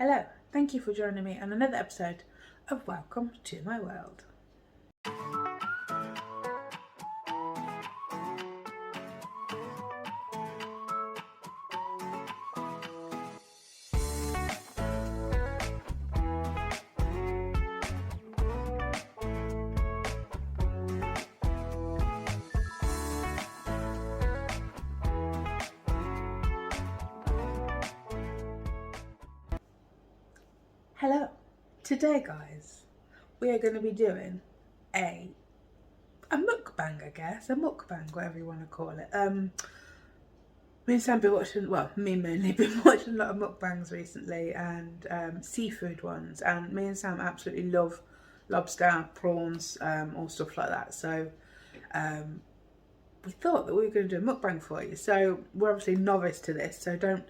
Hello, thank you for joining me on another episode of Welcome to My World. Hello, today guys, we are going to be doing a mukbang, I guess, a mukbang, whatever you want to call it. Me and Sam been watching, well, me mainly been watching a lot of mukbangs recently, and seafood ones, and me and Sam absolutely love lobster, prawns, all stuff like that. So we thought that we were going to do a mukbang for you. So we're obviously novice to this, so don't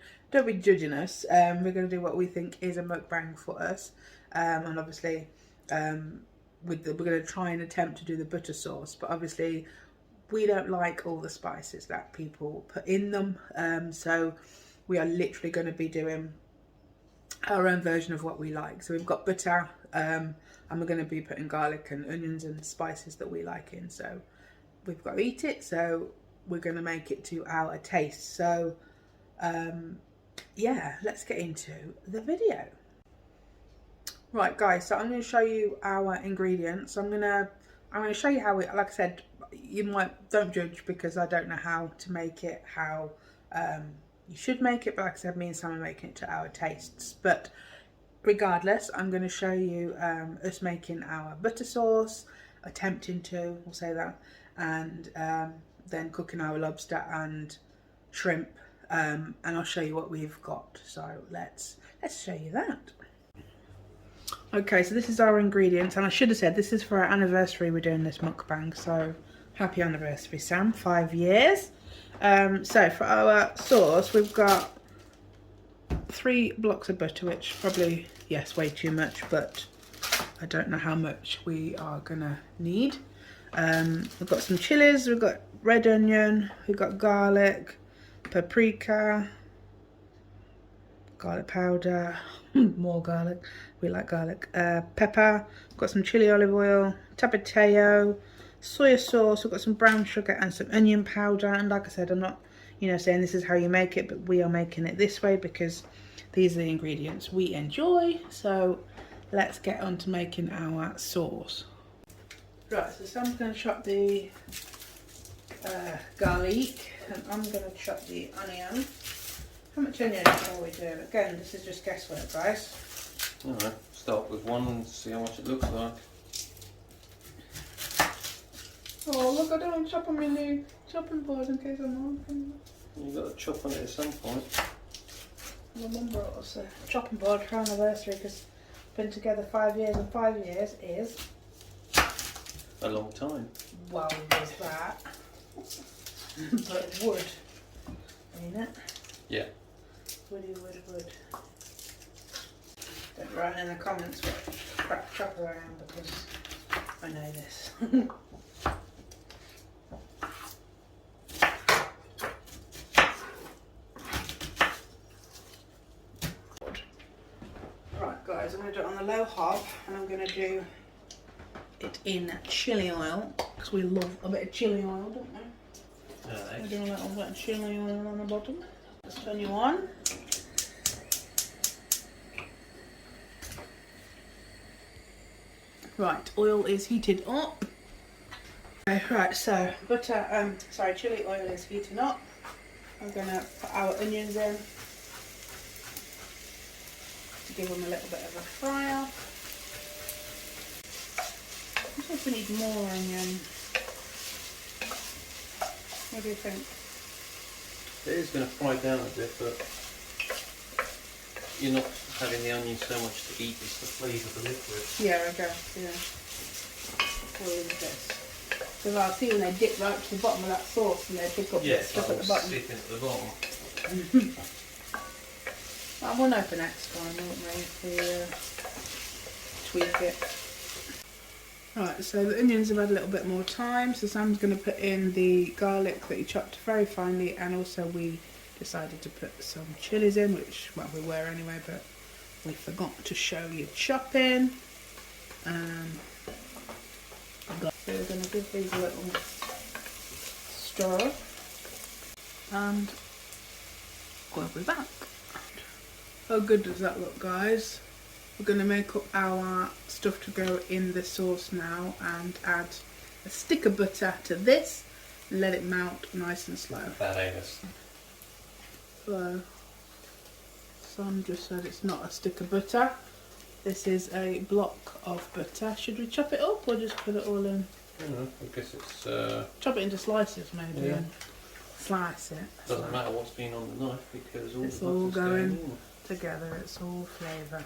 be judging us. We're going to do what we think is a mukbang for us, and obviously we're going to try and attempt to do the butter sauce, but obviously we don't like all the spices that people put in them, so we are literally going to be doing our own version of what we like. So we've got butter, and we're going to be putting garlic and onions and spices that we like in. So we've got to eat it, so we're going to make it to our taste. So yeah, let's get into the video. Right guys, so I'm going to show you our ingredients. I'm going to show you how we, like I said, don't judge because I don't know how to make it, how you should make it, but like I said, me and Sam are making it to our tastes. But regardless, I'm going to show you us making our butter sauce, attempting to, we'll say that, and then cooking our lobster and shrimp, and I'll show you what we've got. So let's show you that. Okay, so this is our ingredients, and I should have said this is for our anniversary. We're doing this mukbang, so happy anniversary, Sam, 5 years. So for our sauce, we've got 3 blocks of butter, which probably, yes, way too much, but I don't know how much we are gonna need. We've got some chilies, we've got red onion, we've got garlic, paprika, garlic powder, more garlic, we like garlic, pepper, we've got some chili olive oil, tapatio, soy sauce, we've got some brown sugar and some onion powder. And like I said, I'm not, saying this is how you make it, but we are making it this way because these are the ingredients we enjoy. So let's get on to making our sauce. Right, so Sam's going to chop the garlic, and I'm going to chop the onion. How much onion are we doing? Again, this is just guesswork, guys. Alright, start with one and see how much it looks like. Oh, look, I don't want to chop on my new chopping board in case I'm on. You've got to chop on it at some point. Remember, it was a chopping board for our anniversary because we've been together 5 years, and 5 years is a long time. Well, there's that. But wood, ain't it? Yeah. Woody, wood. Don't write in the comments what crap chopper I am because I know this. Right guys, I'm going to do it on the low hob, and I'm going to do it in chili oil because we love a bit of chili oil, don't we? We're doing a little bit of chili oil on the bottom. Just turn you on. Right, oil is heated up. Okay, right, so chili oil is heating up. I'm gonna put our onions in to give them a little bit of a fry up. I think we need more onion. What do you think? It is going to fry down a bit, but you're not having the onion so much to eat, it's the flavour of the liquid. Yeah, okay, yeah. Oil this. Because I'll see when they dip right to the bottom of that sauce and they pick up the stuff at the bottom. Sticking at the bottom. Well, we'll know for next time, won't we? Tweak it. Right, so the onions have had a little bit more time, so Sam's going to put in the garlic that he chopped very finely, and also we decided to put some chilies in, which, well, we were anyway, but we forgot to show you chopping. So we're going to give these a little stir and we'll be back. How good does that look, guys? We're going to make up our stuff to go in the sauce now and add a stick of butter to this and let it melt nice and slow. That ain't us. So, Son just said it's not a stick of butter. This is a block of butter. Should we chop it up or just put it all in? I don't know, I guess it's... Chop it into slices maybe yeah. and slice it. Doesn't matter what's been on the knife because all It's the all butter's going in. together, it's all flavour.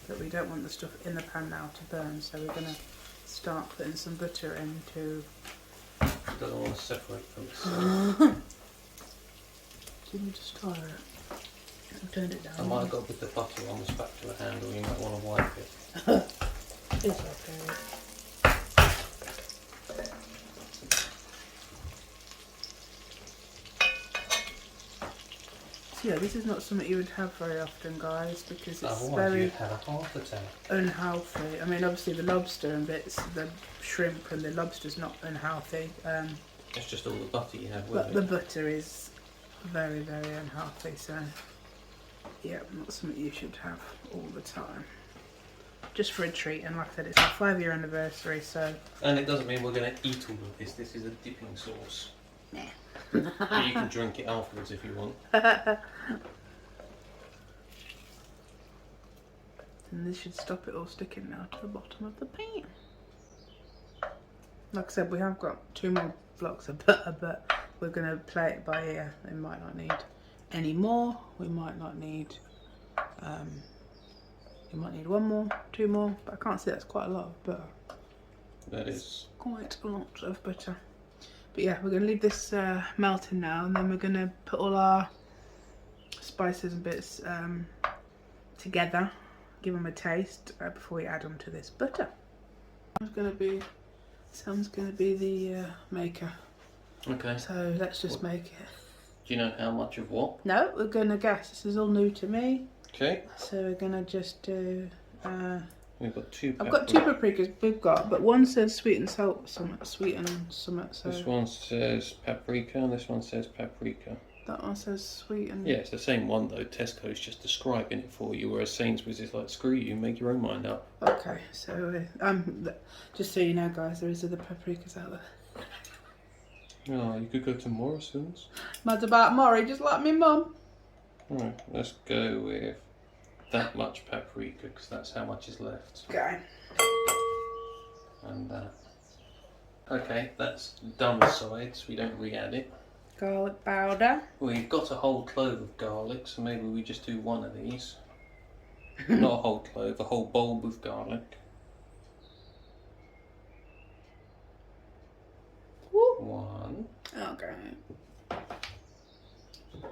But we don't want the stuff in the pan now to burn, so we're going to start putting some butter into... Doesn't want to separate from itself. Didn't you just try it? I've turned it down. I might have got a bit of butter on the spatula handle, you might want to wipe it. It's okay. So yeah, this is not something you would have very often, guys, because it's Otherwise very you'd have a heart attack. unhealthy. I mean, obviously the lobster and bits, the shrimp and the lobster's not unhealthy. It's just all the butter you have with But it. the butter is very, very unhealthy, so yeah, not something you should have all the time. Just for a treat, and like I said, it's our 5-year anniversary, so... And it doesn't mean we're going to eat all of this. This is a dipping sauce. Nah. But you can drink it afterwards if you want. And this should stop it all sticking now to the bottom of the pan. Like I said, we have got 2 more blocks of butter, but we're going to play it by ear. We might not need any more. We might not need... you might need 1 more, 2 more, but I can't see that's quite a lot of butter. That is. Quite a lot of butter. But yeah, we're going to leave this melting now, and then we're going to put all our spices and bits together, give them a taste before we add them to this butter. Sam's going to be the maker. Okay. So let's just make it. Do you know how much of what? No, we're going to guess. This is all new to me. Okay. So we're going to just do... We've got 2 I've got 2 paprikas, but one says sweet and salt, sweet and something. So this one says paprika and this one says paprika. that one says sweet and... Yeah, it's the same one though. Tesco's just describing it for you, whereas Sainsbury's is like, screw you, make your own mind up. Okay, so just so you know, guys, there is other paprikas out there. Oh, you could go to Morrison's. Mad about Murray, just like me mum. Alright, let's go with that much paprika because that's how much is left. Okay. And that. Okay, that's done the sides. We don't re-add it. Garlic powder. We've got a whole clove of garlic, so maybe we just do 1 of these. Not a whole clove, a whole bulb of garlic. Woo. 1. Okay.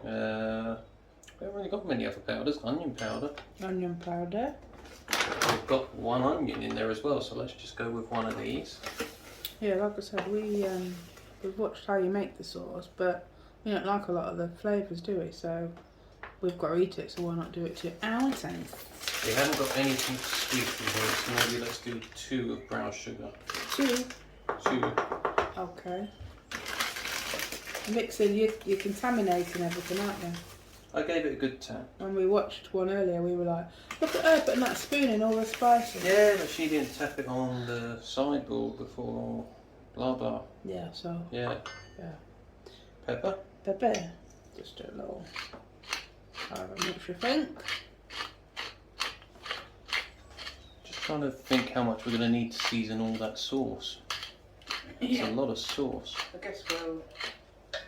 We haven't really got many other powders. Onion powder. Onion powder. We've got 1 onion in there as well, so let's just go with 1 of these. Yeah, like I said, we've watched how you make the sauce, but we don't like a lot of the flavours, do we? So we've got to eat it, so why not do it to our taste? We haven't got anything sweet in here, so maybe let's do 2 of brown sugar. 2. 2. Okay. Mixing, you're contaminating everything, aren't you? I gave it a good tap. When we watched one earlier, we were like, look at her putting that spoon in all the spices. Yeah, but she didn't tap it on the sideboard before blah blah. Yeah, so, Yeah. yeah. Pepper? Pepper. Just a little, however much you think. Just trying to think how much we're going to need to season all that sauce. It's a lot of sauce. I guess we'll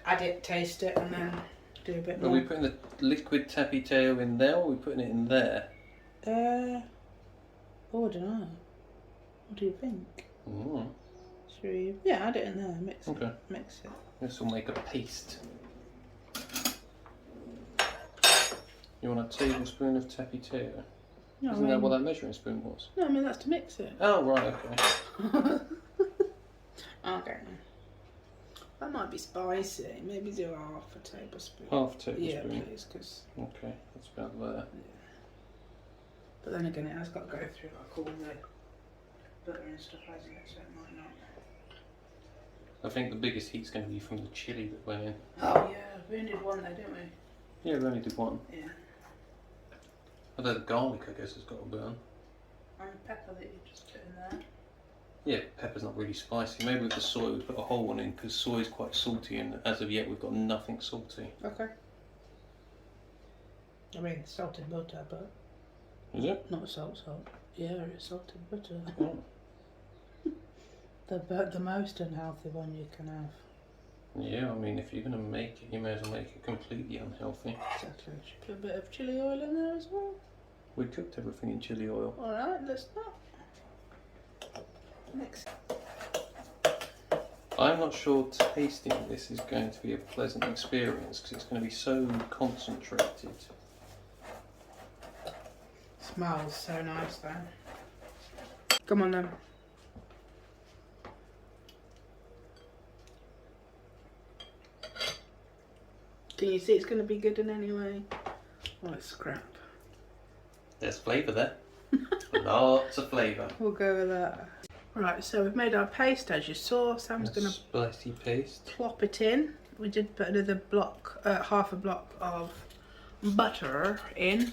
add it, taste it, and then do a bit Are more. we putting the liquid tapatio in there or are we putting it in there? Oh, I don't know. What do you think? Mm. Should we... Yeah, add it in there. Mix Okay. it. Mix it. This will make a paste. You want a tablespoon of tapatio? No, Isn't that what that measuring spoon was? No, I mean that's to mix it. Oh, right, okay. Okay. That might be spicy. Maybe do half a tablespoon. Half a tablespoon. Yeah, please, because... Okay, that's about there. But then again, it has got to go through like all the butter and stuff, hasn't it? So it might not. I think the biggest heat's going to be from the chilli that went in. Oh yeah, we only did one there, didn't we? Yeah, we only did one. Yeah. Although the garlic, I guess, has got to burn. And the pepper that you just put in there. Yeah, pepper's not really spicy. Maybe with the soy we put a whole one in because soy's quite salty and as of yet we've got nothing salty. Okay. I mean, salted butter, but... Is it? Not salt. Yeah, it's salted butter. Oh. The most unhealthy one you can have. Yeah, I mean, if you're going to make it, you may as well make it completely unhealthy. Exactly. Should put a bit of chili oil in there as well. We cooked everything in chili oil. Alright, let's start. Next. I'm not sure tasting this is going to be a pleasant experience because it's going to be so concentrated. Smells so nice though. Come on then. Can you see it's going to be good in any way? Oh, it's crap. There's flavour there. Lots of flavour. We'll go with that. Right, so we've made our paste as you saw. Sam's going to spicy paste. plop it in. We did put another block, half a block of butter in.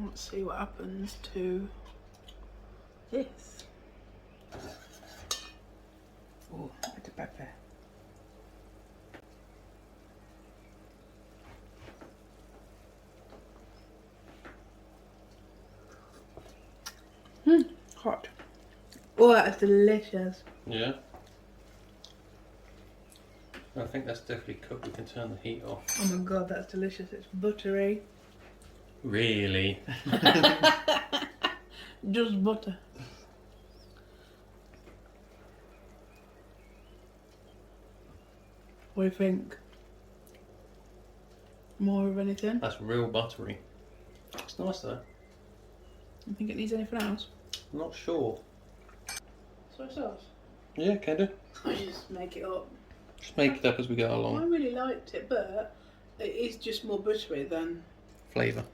Let's see what happens to this. Oh, a bit of pepper. Hot. Oh, that's delicious. Yeah. I think that's definitely cooked. We can turn the heat off. Oh my god, that's delicious. It's buttery. Really? Just butter. What do you think? More of anything? That's real buttery. It's nice though. You think it needs anything else? I'm not sure. Soy sauce? Yeah, can do. I just make it up. Just make it up as we go I along. really liked it, but it is just more buttery than... Flavour.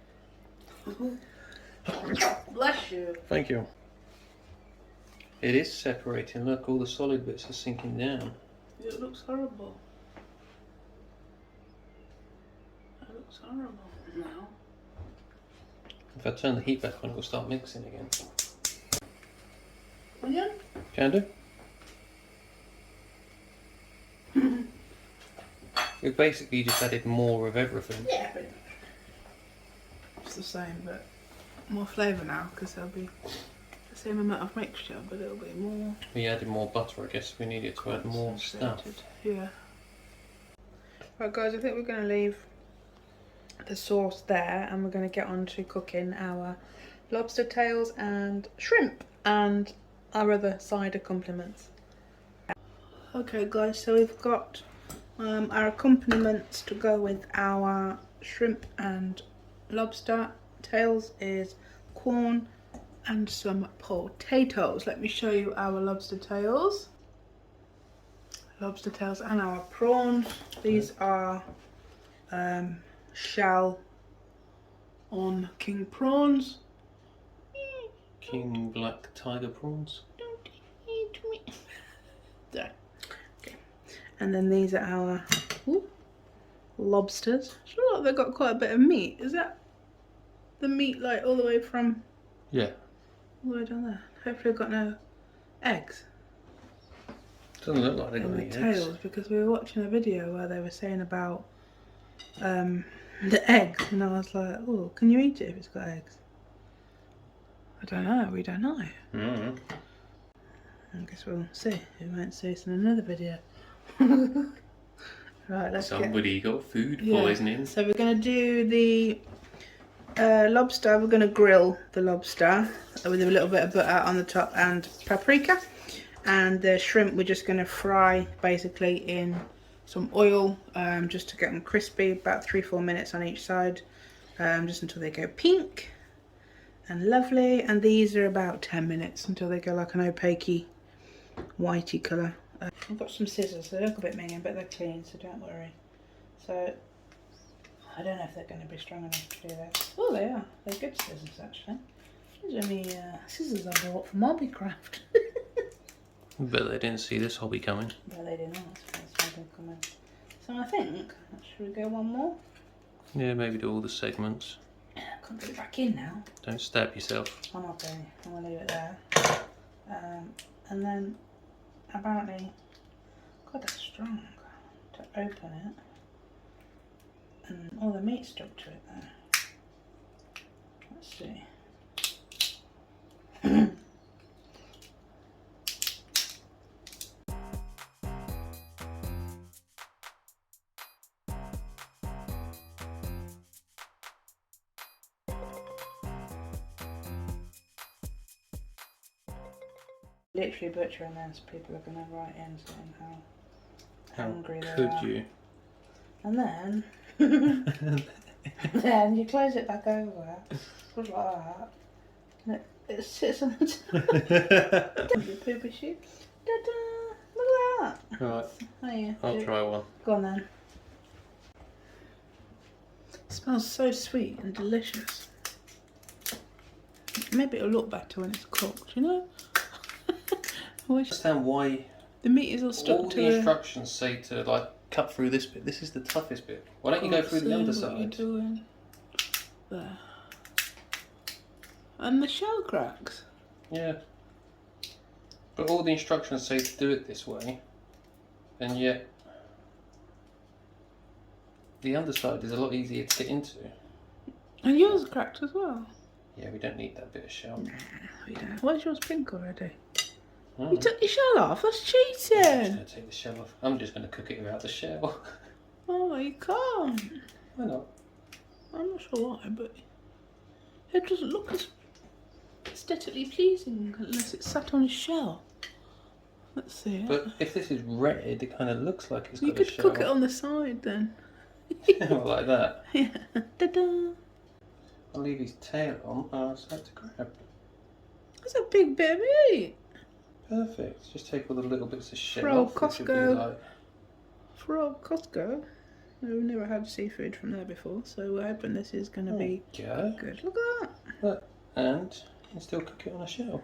Bless you. Thank you. It is separating. Look, all the solid bits are sinking down. It looks horrible. It looks horrible now. If I turn the heat back on, it will start mixing again. Onion? Can do. We've basically just added more of everything. Yeah, but it's the same, but more flavour now because there'll be the same amount of mixture, but it'll be more. We added more butter, I guess. We needed to add more stuff. Yeah. Right, guys, I think we're going to leave the sauce there and we're going to get on to cooking our lobster tails and shrimp and our other side accompaniments. Okay, guys, so we've got our accompaniments to go with our shrimp and lobster tails is corn and some potatoes. Let me show you our lobster tails. Lobster tails and our prawns. These are shell on king prawns. King black tiger prawns. Don't eat me. There. Okay. And then these are our lobsters. I feel like they've got quite a bit of meat. Is that the meat like all the way from? Yeah. All the way down there. Hopefully I've got no eggs. Doesn't look like they've got In any the eggs. tails, because we were watching a video where they were saying about the eggs, and I was like, oh, can you eat it if it's got eggs? I don't know, we don't know. Mm. I guess we'll see. We might see this in another video. Right, let's Somebody got food Yeah. poisoning. So we're going to do the lobster. We're going to grill the lobster with a little bit of butter on the top and paprika. And the shrimp we're just going to fry basically in some oil just to get them crispy, about 3-4 minutes on each side, just until they go pink and lovely. And these are about 10 minutes until they go like an opaque whitey colour. I've got some scissors, they look a bit minging but they're clean, so don't worry. So I don't know if they're going to be strong enough to do that. Oh, they are. They're good scissors, actually. These are me scissors I bought from Hobbycraft. Bet they didn't see this hobby coming. No, they did not. So I think, should we go one more? Yeah, maybe do all the segments. I can't put it back in now. Don't stab yourself. I'm not going. I'm going to leave it there. And then apparently, God, that's strong to open it. And all the meat stuck to it there. Let's see. Literally butchering this, people are going to write in saying how hungry they could are. you? And then you close it back over, just like that, and it sits on the top. Your poopy shoot. Ta-da! Look at that. Right, Oh, yeah. I'll try one. Go on then. It smells so sweet and delicious. Maybe it'll look better when it's cooked, you know? I understand why the meat is all stuck all to the instructions say to like cut through this bit. This is the toughest bit. Why don't you go through the underside? What you're doing. There. And the shell cracks. Yeah. But all the instructions say to do it this way, and yet the underside is a lot easier to get into. And yours cracked as well. Yeah, we don't need that bit of shell. Nah, we don't. Why's yours pink already? Oh. You took your shell off? That's cheating! I'm just going to take the shell off. I'm just going to cook it without the shell. Oh, you can't. Why not? I'm not sure why, but it doesn't look as aesthetically pleasing unless it's sat on a shell. Let's see it. But if this is red, it kind of looks like it's got You a could shell. cook it on the side then. Well, like that. Yeah. Ta-da! I'll leave his tail on. Oh, it's hard to grab. That's a big bit of meat. Perfect. Just take all the little bits of shell For old off. This would be Costco. like... For old Costco. We've never had seafood from there before, so we're hoping this is going to be good. Look at that. Look, and you can still cook it on a shell.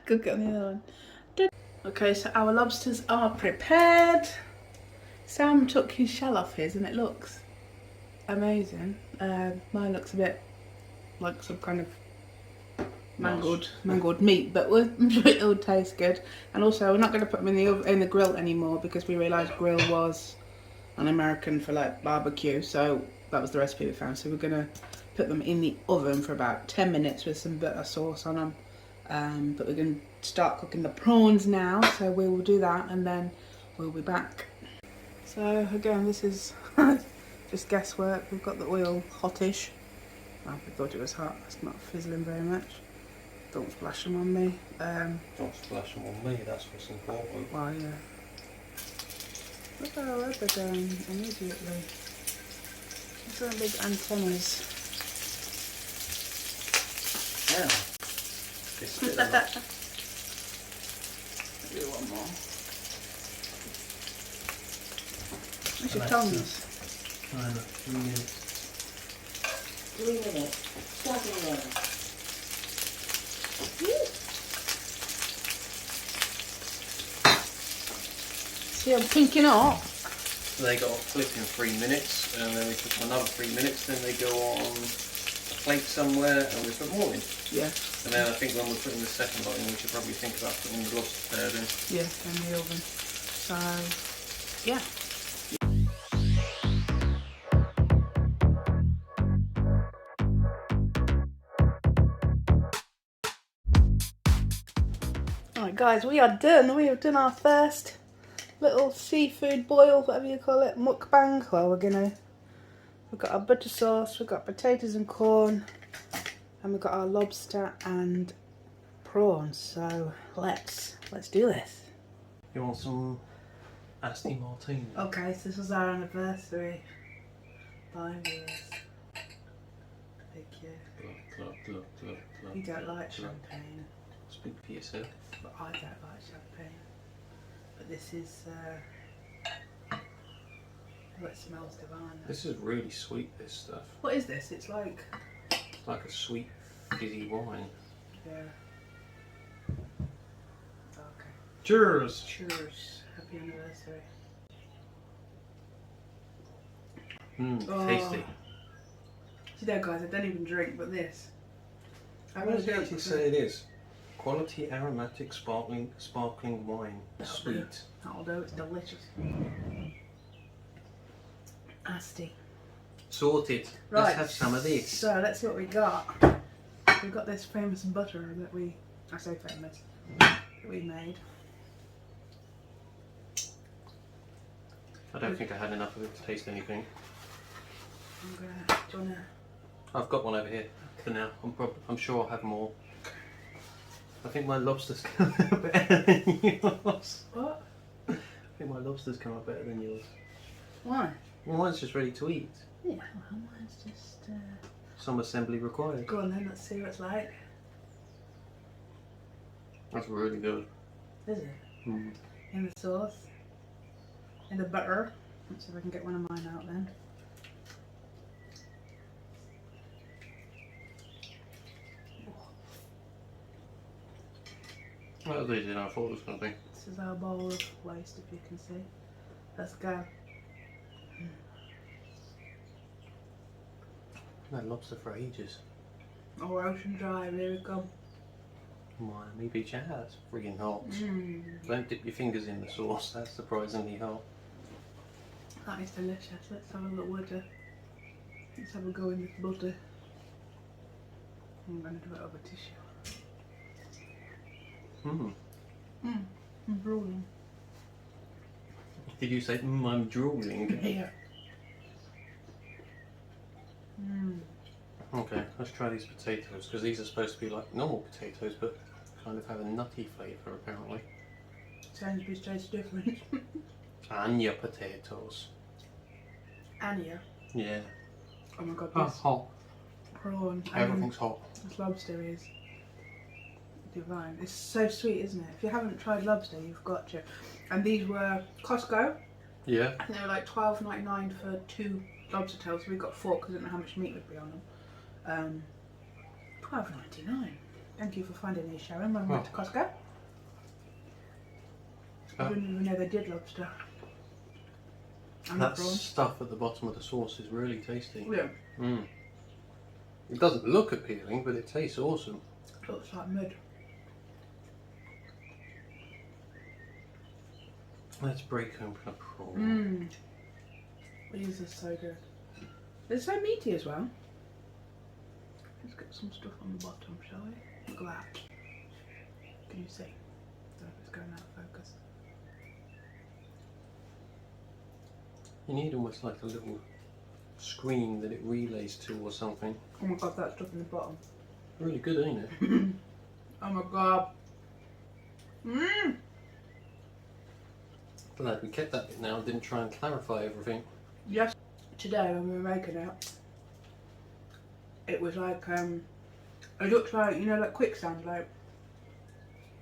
Cook it on the other one. Okay, so our lobsters are prepared. Sam took his shell off his and it looks amazing. Mine looks a bit like some kind of mangled meat, but I'm sure it'll taste good. And also, we're not going to put them in the grill anymore because we realised grill was an American for like barbecue, so that was the recipe we found. So we're going to put them in the oven for about 10 minutes with some butter sauce on them. But we're going to start cooking the prawns now, so we will do that and then we'll be back. So again, this is just guesswork. We've got the oil hottish. Well, we thought it was hot. It's not fizzling very much. Don't splash them on me. Don't splash them on me, that's what's important. Well, yeah. Look how red they're going immediately. Look at big antennas. Yeah. This bit of that. Do one more. Where's your tongs? 3 minutes. 3 minutes. 7 minutes. See, I'm pinking up. They got off click in 3 minutes, and then we put them another 3 minutes, then they go on a plate somewhere, and we put more in. Yeah. And then I think when we're putting the second lot in, we should probably think about putting the lobster pad in. Yeah, in the oven. So, yeah. Alright guys, we are done. We have done our first little seafood boil, whatever you call it, mukbang. Well, we've got our butter sauce, we've got potatoes and corn, and we've got our lobster and prawns. So let's do this. You want some Asti Martini? Okay, so this was our anniversary. 5 years. Thank you. You don't like champagne. Speak for yourself. But I don't like champagne. But this is Oh, it smells divine. This is really sweet, this stuff. What is this? It's like... It's like a sweet, fizzy wine. Yeah. Okay. Cheers! Cheers. Happy anniversary. Tasty. See there, guys, I don't even drink, but this. What does it actually say it is? Quality aromatic sparkling wine. Sweet. That'll do, it's delicious. Nasty. Sorted. Right, Let's have some of this. So let's see what we got. We've got this famous butter that I say famous, that we made. I don't think I had enough of it to taste anything. Do you wanna... I've got one over here for now. I'm sure I'll have more. I think my lobsters come out better than yours. What? I think my lobsters come out better than yours. Why? Well, mine's just ready to eat. Yeah, well, mine's just... Some assembly required. Go on then, let's see what it's like. That's really good. Is it? Mm. In the sauce. In the butter. Let's see if I can get one of mine out then. That was easier than I thought it was going to be. This is our bowl of waste, if you can see. Let's go. I've had lobster for ages. Oh, Ocean Drive, here we come. Miami Beach has friggin' hot. Don't dip your fingers in the sauce, that's surprisingly hot. That is delicious. Let's have a look butter. Let's have a go in this butter. I'm going to do it over tissue. I'm drooling. Did you say, I'm drooling? Yeah. Okay, let's try these potatoes, because these are supposed to be like normal potatoes, but kind of have a nutty flavour apparently. Sainsbury's tastes different. Anya potatoes. Anya. Yeah. Oh my god, Oh, this hot. prawn. Everything's hot. This lobster is divine. It's so sweet, isn't it? If you haven't tried lobster, you've got to. And these were Costco. Yeah. And they were like $12.99 for 2 lobster tails. We got 4 because I didn't know how much meat would be on them. $12.99. Thank you for finding these, Sharon, when we went to Costco. I didn't even know they did lobster. And That prawn. stuff at the bottom of the sauce is really tasty. Yeah. It doesn't look appealing, but it tastes awesome. Looks like mud. Let's break open a prawn. These are so good. They're so meaty as well. Let's get some stuff on the bottom, shall we? Look at that. Can you see? I don't know if it's going out of focus. You need almost like a little screen that it relays to or something. Oh my god, that stuff in the bottom. Really good, ain't it? Oh my god. Glad we kept that bit now and didn't try and clarify everything. Yes. Today when we were making it was like, it looked like, you know, like quicksand, like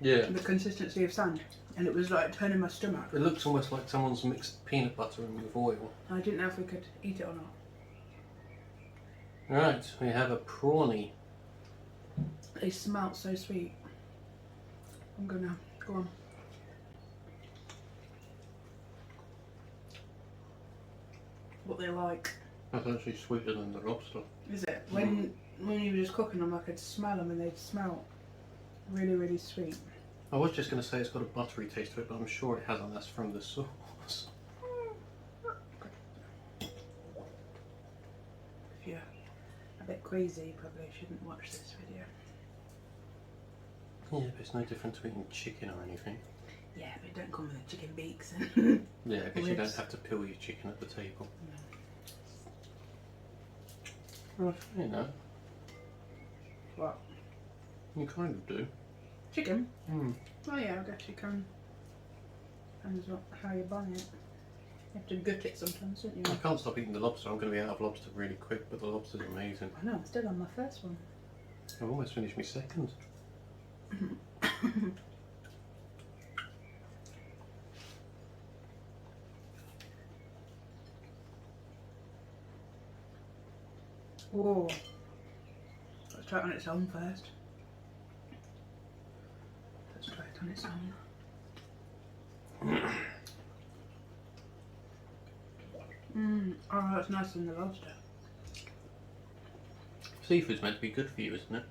Yeah. the consistency of sand. And it was like turning my stomach. It looks almost like someone's mixed peanut butter in with oil. I didn't know if we could eat it or not. Right, we have a prawny. They smelt so sweet. I'm gonna go on. What they like. That's actually sweeter than the lobster. Is it? When you were just cooking them, I could smell them and they'd smell really, really sweet. I was just going to say it's got a buttery taste to it, but I'm sure it hasn't. That's from the sauce. If you're a bit queasy, you probably shouldn't watch this video. Yeah, but it's no different to eating chicken or anything. Yeah, but it don't come with chicken beaks. Yeah, because you don't Ribs. have to peel your chicken at the table. No. Right, you know, What? you kind of do. Chicken? Hmm. Oh yeah, I guess you can. Depends on how you buy it. You have to gut it sometimes, don't you? I can't stop eating the lobster. I'm going to be out of lobster really quick, but the lobster's amazing. I know, I'm still on my first one. I've almost finished my second. Oh, let's try it on its own first. Let's try it on its own. Oh, that's nicer than the lobster. Seafood's meant to be good for you, isn't it?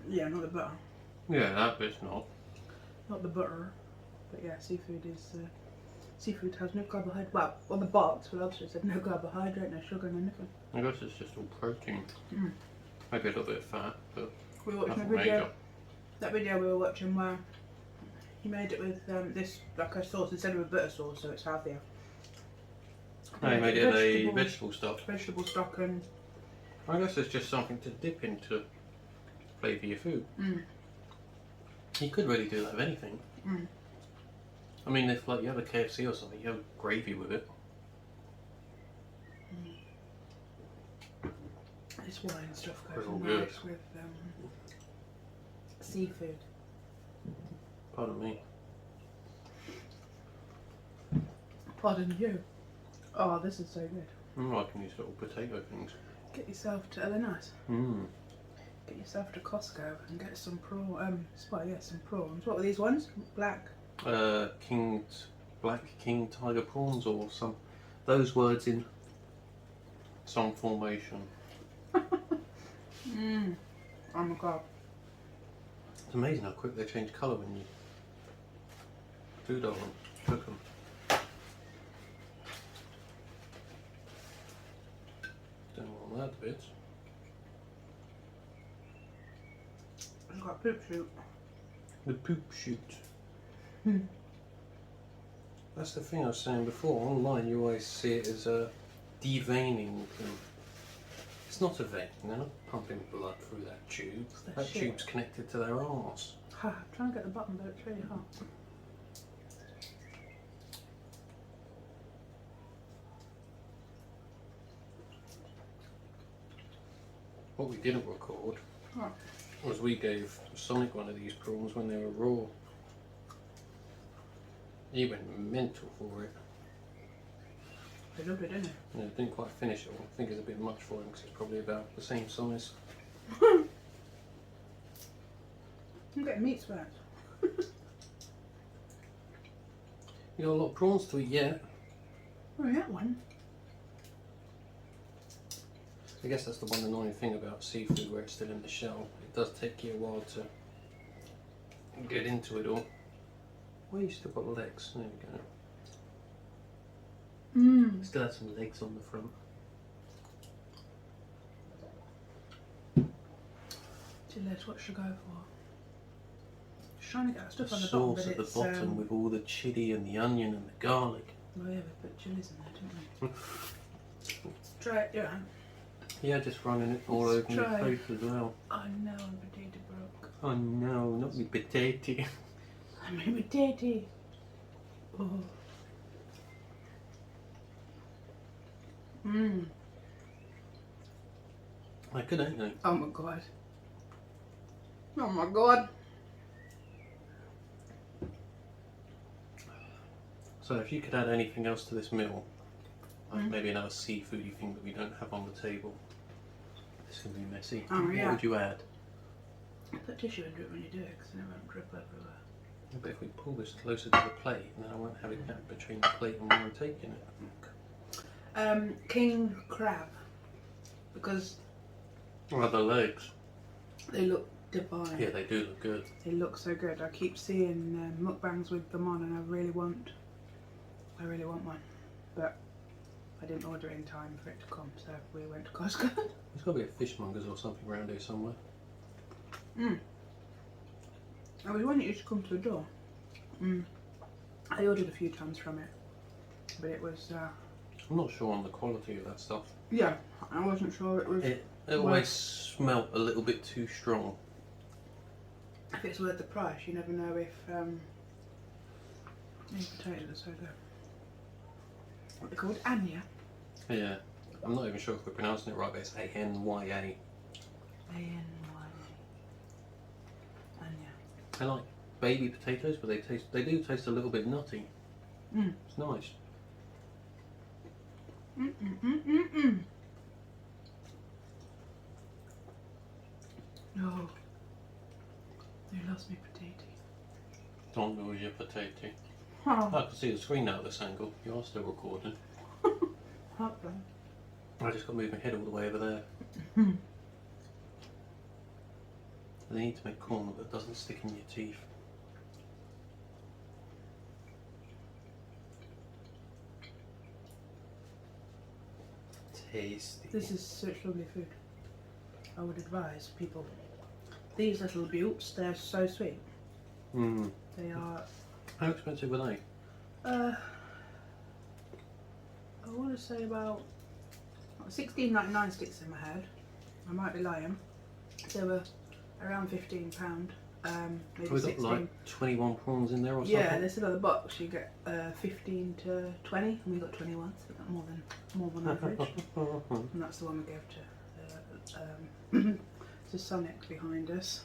Yeah, not the butter. Yeah, that bit's not. Not the butter. But yeah, seafood is... seafood has no carbohydrate. Well, on the box for lobster it said no carbohydrate, no sugar, no nothing. I guess it's just all protein. Maybe a little bit of fat, but We watched a nothing video. major. That video we were watching where he made it with this like a sauce instead of a butter sauce, so it's healthier. No, he made it a vegetable stock. Vegetable stock and... I guess it's just something to dip into, flavour your food. You could really do that with anything. I mean, if like you have a KFC or something, you have gravy with it. This wine stuff goes Real nice good. with seafood. Pardon me. Pardon you. Oh, this is so good. I'm liking these little potato things. Get yourself to... Are they nice? Get yourself to Costco and get some some prawns. What were these ones? Black. Black king tiger prawns or some those words in some formation. Oh my god. It's amazing how quick they change colour when you doodle them, cook them. Don't want that bit. I've got a poop shoot. The poop shoot. That's the thing I was saying before. Online, you always see it as a deveining thing. It's not a vein. They're not pumping blood through that tube. That tube's connected to their arse. Ha! I'm trying to get the bottom, but it's really hot. What we didn't record What? was we gave Sonic one of these prawns when they were raw. He went mental for it. They loved it, didn't they? Yeah, didn't quite finish it all. I think it's a bit much for him because it's probably about the same size. I'm getting meat sweats. You got a lot of prawns to eat yet. Oh, yeah, one. I guess that's the one annoying thing about seafood where it's still in the shell. It does take you a while to get into it all. Well, you still got legs. There we go. Still have some legs on the front. Two legs, what should I go for? Just trying to get that stuff The on the bottom, sauce but at the it's... bottom with all the chili and the onion and the garlic. Oh yeah, we put chilies in there, didn't we? Try it, yeah. Yeah, just running it all over your try. face as well. Oh no, my potato broke. Oh no, not me potato. I'm a potato. Oh. I could, ain't they? Oh my god. Oh my god. So if you could add anything else to this meal, like maybe another seafoody thing that we don't have on the table, this can be messy. Oh, yeah. What would you add? Put tissue into it when you do it, because then it won't drip everywhere. But if we pull this closer to the plate, then I won't have a gap between the plate and where I'm taking it. King crab, because Or the legs. they look divine. Yeah, they do look good. They look so good. I keep seeing mukbangs with them on, and I really want one, but I didn't order it in time for it to come, so we went to Costco. There's got to be a fishmonger's or something around here somewhere. I was wanting it to come to the door. I ordered a few times from it, but it was I'm not sure on the quality of that stuff. yeah, I wasn't sure it was It always smelt a little bit too strong. if it's worth the price. You never know if these potatoes are so good. What they're called? Anya. Yeah, I'm not even sure if we're pronouncing it right, but it's A-N-Y-A. A-N-Y-A. Anya. I like baby potatoes, but they do taste a little bit nutty. It's nice. No. You lost me potato. Don't lose your potato. Oh. I can see the screen now at this angle. You are still recording. Okay. I just got to move my head all the way over there. They need to make corn that doesn't stick in your teeth. Tasty. This is such lovely food. I would advise people. These little buttes, they're so sweet. Mm. They are. How expensive were they? I want to say about £16.99 sticks in my head. I might be lying. They were around £15. Maybe We've 16. got like 21 prawns in there or something? Yeah, they said on the box you get 15 to 20, and we got 21, so we got more than average. And that's the one we gave to to Sonic behind us.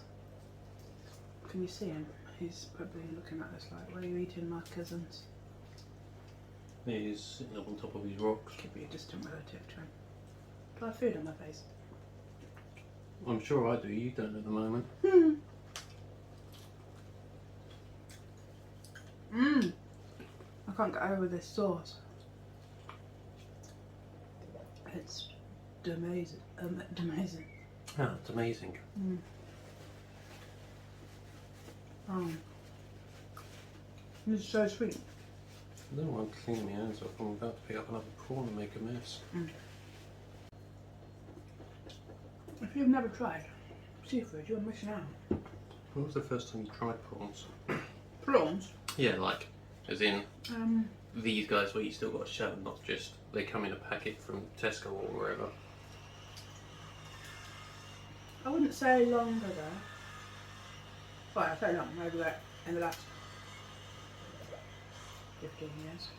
Can you see him? He's probably looking at us like, "What are you eating, my cousins?" He's sitting up on top of his rocks. Could be a distant relative to him. Do I have food on my face? I'm sure I do, you don't at the moment. I can't get over this sauce. It's amazing. Amazing. Ah, it's amazing. It's so sweet. I don't know why I'm cleaning my hands off. I'm about to pick up another prawn and make a mess. If you've never tried seafood, you're missing out. When was the first time you tried prawns? Prawns? Yeah, like, as in these guys where you still got to shell, not just they come in a packet from Tesco or wherever. I wouldn't say long ago. Well, I say long, maybe like in the last 15 years.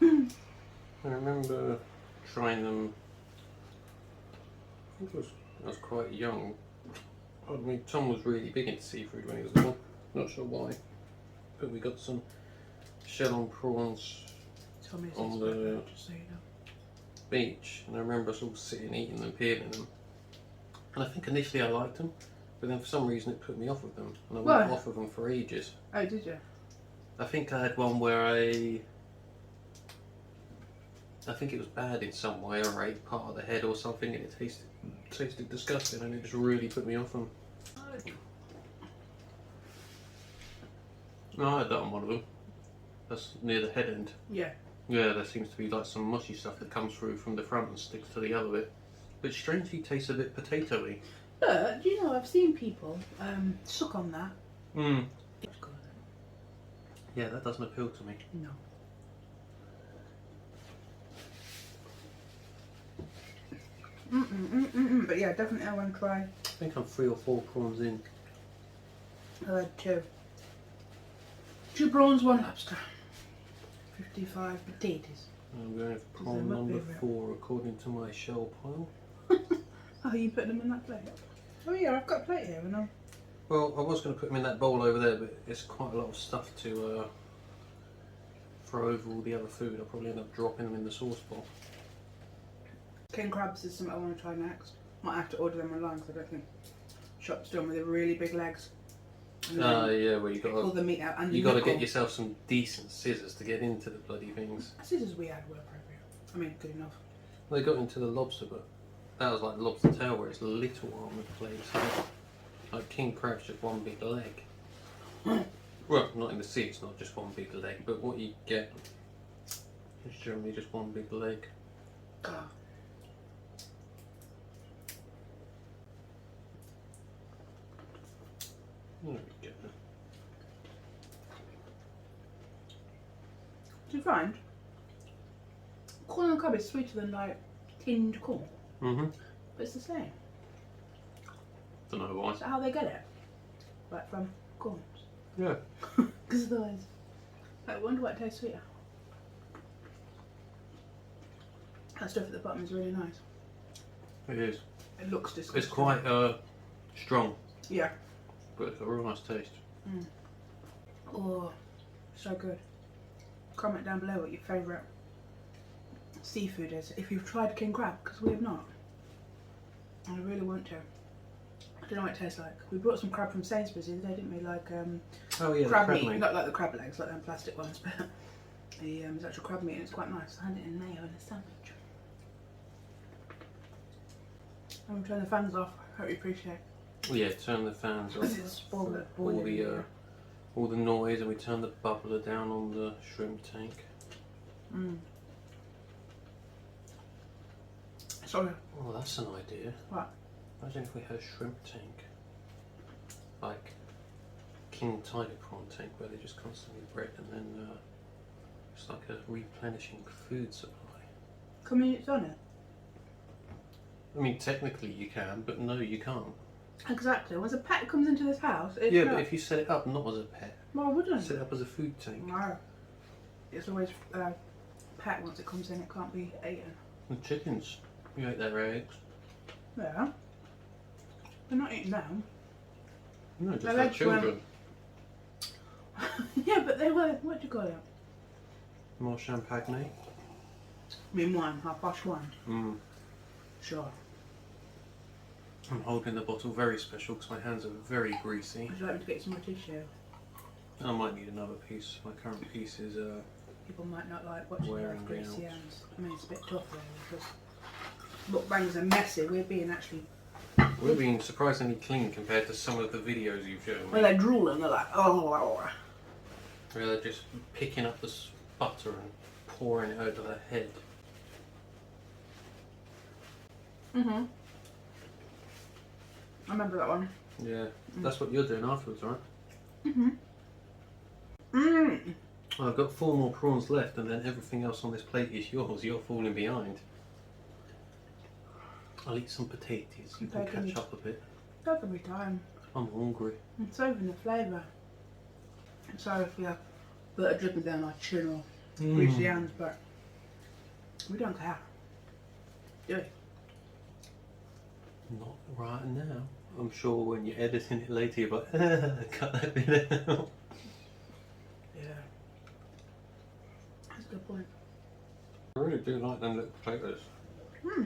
I remember trying them. I think I was quite young. I mean, Tom was really big into seafood when he was little. Not sure why, but we got some shell on prawns Tommy's on the beach, and I remember us all sitting, eating them, peeling them. And I think initially I liked them, but then for some reason it put me off of them, and I went off of them for ages. Oh, did you? I think I had one where I think it was bad in some way, or I ate part of the head or something, and it tasted disgusting, and it just really put me off them. No, I had that on one of them. That's near the head end. Yeah. Yeah, there seems to be like some mushy stuff that comes through from the front and sticks to the other bit. But strangely tastes a bit potato-y. But, do you know, I've seen people suck on that. Yeah, that doesn't appeal to me. No. But yeah, definitely I want to try. I think I'm 3 or 4 prawns in. I had 2. 2 prawns, 1 lobster. 55 potatoes. I'm going for prawn number 4 according to my shell pile. Oh, you put them in that plate? Oh yeah, I've got a plate here and I'm... Well, I was going to put them in that bowl over there, but it's quite a lot of stuff to throw over all the other food. I'll probably end up dropping them in the sauce bowl. King crabs is something I want to try next. Might have to order them online because I don't think shops do them with the really big legs. Yeah, well you got pull the meat out and you got to get yourself some decent scissors to get into the bloody things. The scissors we had were appropriate. I mean, good enough. They got into the lobster, but that was like lobster tail, where it's little armoured plates. Like king crab's just one big leg. Well, not in the sea, it's not just one big leg, but what you get is generally just one big leg. God. There we go. Do you find corn on the cob is sweeter than like tinned corn? Mm-hmm. But it's the same. Don't know why. Is that how they get it? Like from corns? Yeah. Because otherwise, I wonder what tastes sweeter. That stuff at the bottom is really nice. It is. It looks disgusting. It's quite strong. Yeah. But it's a real nice taste. Oh, so good. Comment down below what your favourite seafood is. If you've tried king crab, because we have not. I really want to. don't know what it tastes like. We brought some crab from Sainsbury's the other day, didn't we? Like Oh yeah, crab the meat, crab meat. not like the crab legs, like them plastic ones, but the it's actual crab meat, and it's quite nice. I had it in mayo in a sandwich. I'm gonna turn the fans off. Hope you appreciate. Yeah, turn the fans off. It's boiling. All the noise, and we turn the bubbler down on the shrimp tank. Mm. Sorry. Oh, that's an idea. What? Imagine if we had a shrimp tank, like King Tiger prawn tank, where they just constantly bred, and then it's like a replenishing food supply. Come in, it's on it. I mean, technically you can, but no, you can't. Exactly. Once a pet comes into this house, it's Yeah, not. but if you set it up not as a pet, Well, I wouldn't. set it up as a food tank. No. It's always pet once it comes in. It can't be eaten. The chickens, you ate their eggs. Yeah. They're not eating them. No, just Their like eggs children. Yeah, but they were. What do you call it? More champagne. Mean one, 1:30. Sure. I'm holding the bottle very special because my hands are very greasy. Would you like me to get some more tissue? I might need another piece. My current piece is People might not like watching Wearing those greasy out. hands. I mean, it's a bit tough really because mukbangs are messy. We're being actually. we're being surprisingly clean compared to some of the videos you've shown me. Well, they're drooling. They're like, oh. Where they're just picking up the butter and pouring it over their head. Mhm. I remember that one. Yeah, that's what you're doing afterwards, right? Mhm. Mmm. Well, I've got 4 more prawns left, and then everything else on this plate is yours. You're falling behind. I'll eat some potatoes and catch up a bit. Take every time. I'm hungry. I'm saving the flavour. I'm sorry if we have butter dripping down our chin or greasy hands, but we don't care. Do we? Not right now. I'm sure when you're editing it later, you're like, cut that bit out. Yeah. That's a good point. I really do like them little potatoes. Hmm.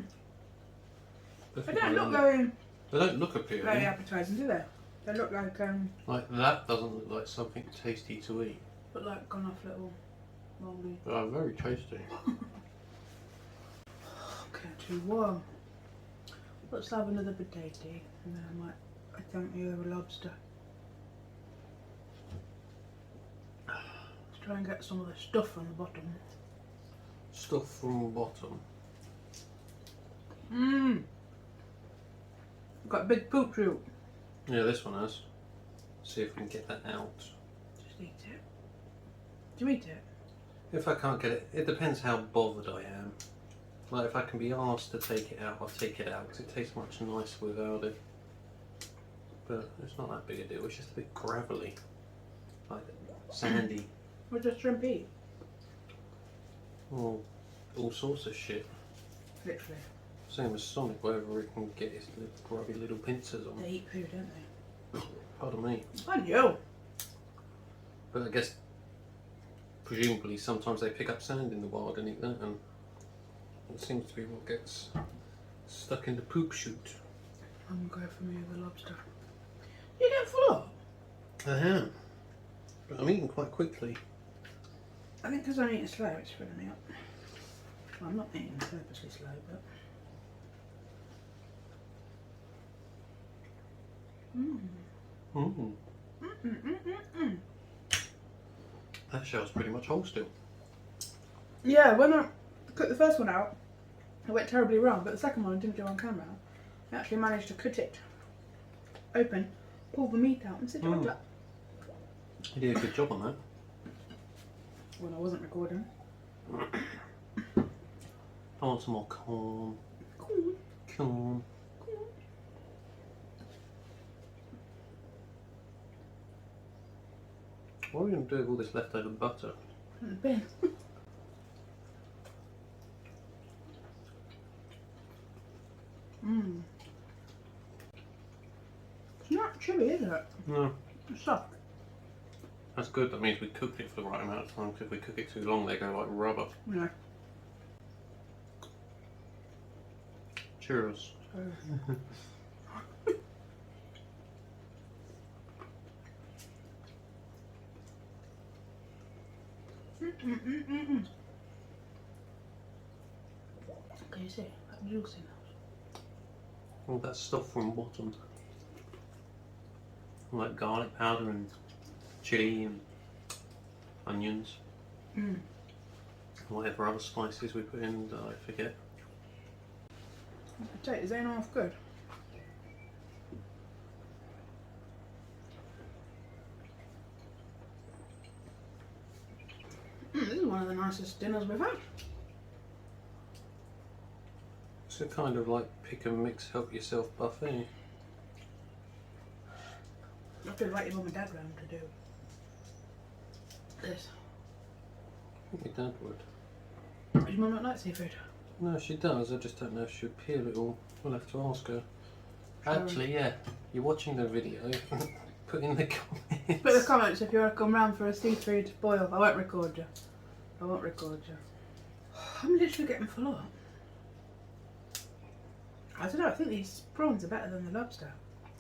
They Definitely don't look like very, They don't look appealing. very appetising, do they? They look like Like that doesn't look like something tasty to eat. but like gone off little moldy. But are very tasty. Okay, too warm. Let's have another potato and then I might attempt the other lobster. Let's try and get some of the stuff from the bottom. Stuff from the bottom. Mmm. Got a big poop root. Yeah, this one has. See if we can get that out. Just eat it. Do you eat it? If I can't get it, it depends how bothered I am. Like if I can be asked to take it out, I'll take it out because it tastes much nicer without it. But it's not that big a deal, it's just a bit gravelly. Like sandy. What does shrimp eat? All sorts of shit. Literally. Same as Sonic, wherever it can get its little grubby little pincers on. They eat poo, don't they? Pardon me. I know. But I guess, presumably, sometimes they pick up sand in the wild and eat that, and it seems to be what gets stuck in the poop chute. I'm gonna go for me with the lobster. You get full up? I am. But I'm eating quite quickly. I think because I'm eating slow, it's filling me up. Well, I'm not eating purposely slow, but. That shell's pretty much whole still. Yeah, when I cut the first one out, it went terribly wrong, but the second one I didn't do on camera. I actually managed to cut it open, pull the meat out, and sit it on top. You did a good job on that. When I wasn't recording. I want some more corn. Cool. Corn. What are we going to do with all this leftover butter? In the bin. It's not chilly, is it? No. It's soft. That's good, that means we cooked it for the right amount of time, because if we cook it too long they go like rubber. Yeah. Cheers. Can you see that juiciness? All that stuff from bottom. Like garlic powder and chili and onions. Mm. Whatever other spices we put in that I forget. The potatoes ain't half good. This is one of the nicest dinners we've had. It's a kind of like pick and mix, help yourself buffet. I have to invite your mum and dad round to do this. I think my dad would. Does your mum not like seafood? No, she does. I just don't know if she'd peel it all. We'll have to ask her. Actually, yeah. You're watching the video. Put in the comments. Put in the comments if you want to come round for a seafood boil. I won't record you. I won't record you. I'm literally getting full up. I don't know, I think these prawns are better than the lobster.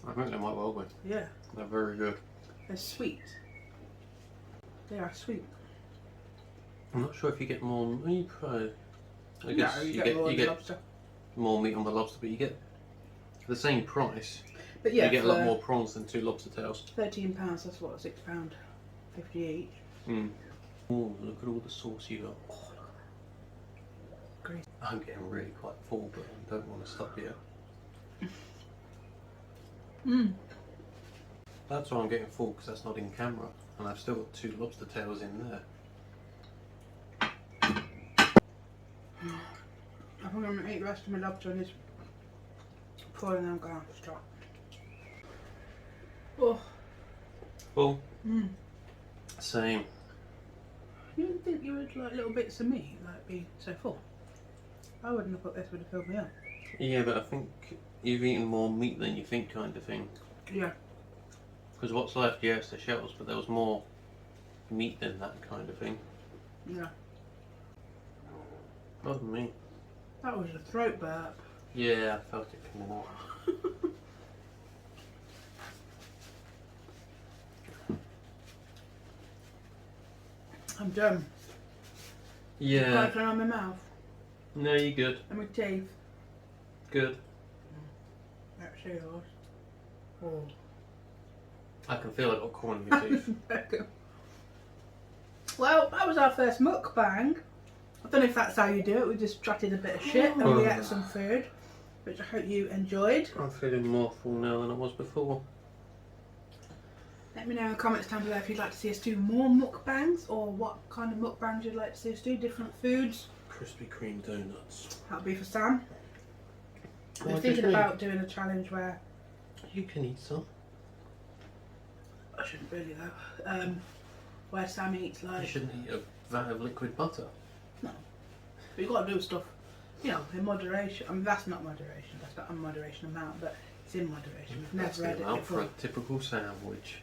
I think they might well be. Yeah. They're very good. They're sweet. They are sweet. I'm not sure if you get more. You probably. I No, guess you get more on the lobster. more meat on the lobster, but you get for the same price. But yeah, you get a lot more prawns than 2 lobster tails. £13, that's what, £6.50 each. Mm. Oh, look at all the sauce you got. Oh, look at that. Great. I'm getting really quite full, but I don't want to stop yet. That's why I'm getting full, because that's not in camera, and I've still got 2 lobster tails in there. I think I'm going to eat the rest of my lobster and this prawn and then I'm going to have to stop. Oh. Full? Same. You didn't think you would like little bits of meat, like be so full? I wouldn't have thought this would have filled me up. Yeah, but I think you've eaten more meat than you think, kind of thing. Yeah. Because what's left, yes, the shells, but there was more meat than that kind of thing. Yeah. Pardon me. That was a throat burp. Yeah, I felt it coming out. I'm done. Yeah. Got on my mouth No, you're good. and my teeth. Good. That's yours. Oh. I can feel it got corn in your teeth. Well, that was our first mukbang. I don't know if that's how you do it. We just chatted a bit of shit and we ate some food, which I hope you enjoyed. I'm feeling more full now than I was before. Let me know in the comments down below if you'd like to see us do more mukbangs or what kind of mukbangs you'd like to see us do, different foods. Krispy Kreme donuts. That'll be for Sam. We're What thinking do you about doing a challenge where You can eat some. I shouldn't really though. Where Sam eats You like shouldn't eat a vat of liquid butter. no, but you've got to do stuff, you know, in moderation. I mean, that's not moderation. That's not a moderation amount, but it's in moderation. We've That's never the had it amount for before. a typical sandwich.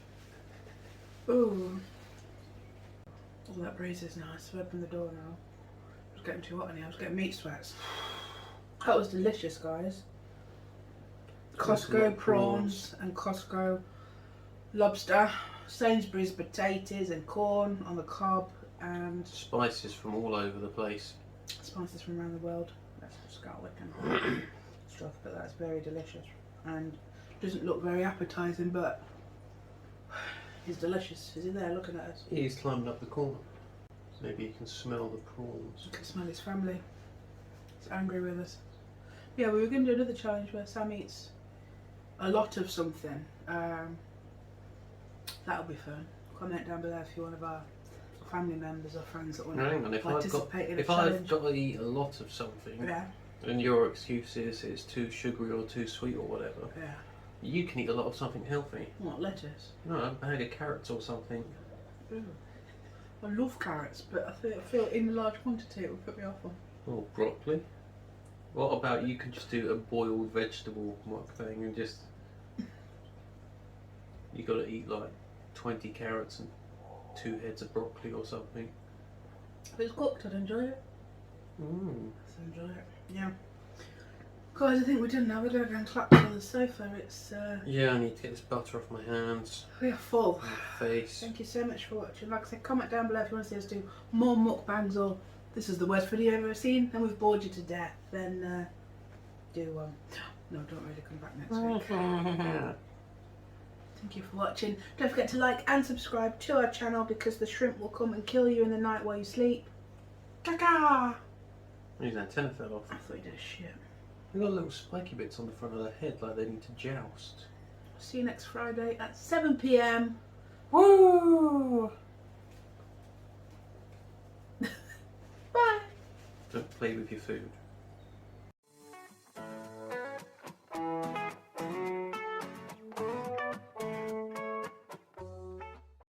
Ooh. Oh, that breeze is nice. I've opened the door now. It's getting too hot in here. I was getting meat sweats. That was delicious, guys. Costco prawns and Costco lobster, Sainsbury's potatoes and corn on the cob, and Spices from all over the place. spices from around the world. That's just garlic and stuff, but that's very delicious and doesn't look very appetising, but it's delicious. Is he there looking at us? He's climbing up the corner. Maybe you can smell the prawns. You can smell his family. He's angry with us. Yeah, we were going to do another challenge where Sam eats a lot of something. That'll be fun. Comment down below if you're one of our family members or friends that want Hang on, to if I've participate in a I've challenge. got to eat a lot of something, Yeah, and your excuse is it's too sugary or too sweet or whatever, yeah. you can eat a lot of something healthy. What, lettuce? No, a bag of carrots or something. Ooh. I love carrots, but I feel in large quantity it would put me off on. Or broccoli. What about you could just do a boiled vegetable mukbang and just... You gotta eat like 20 carrots and 2 heads of broccoli or something. If it's cooked, I'd enjoy it. Mm. I'd enjoy it. Yeah. Guys, I think we're done now. We're going to go and collapse on the sofa. It's Yeah, I need to get this butter off my hands. we are full. My face. Thank you so much for watching. Like I said, comment down below if you want to see us do more mukbangs, or this is the worst video I've ever seen and we've bored you to death. Then do no, don't really come back next week. Thank you for watching. Don't forget to like and subscribe to our channel, because the shrimp will come and kill you in the night while you sleep. Caca! His antenna fell off. I thought you did a shit. They've got little spiky bits on the front of their head, like they need to joust. See you next Friday at 7 PM. Woo! Bye! Don't play with your food.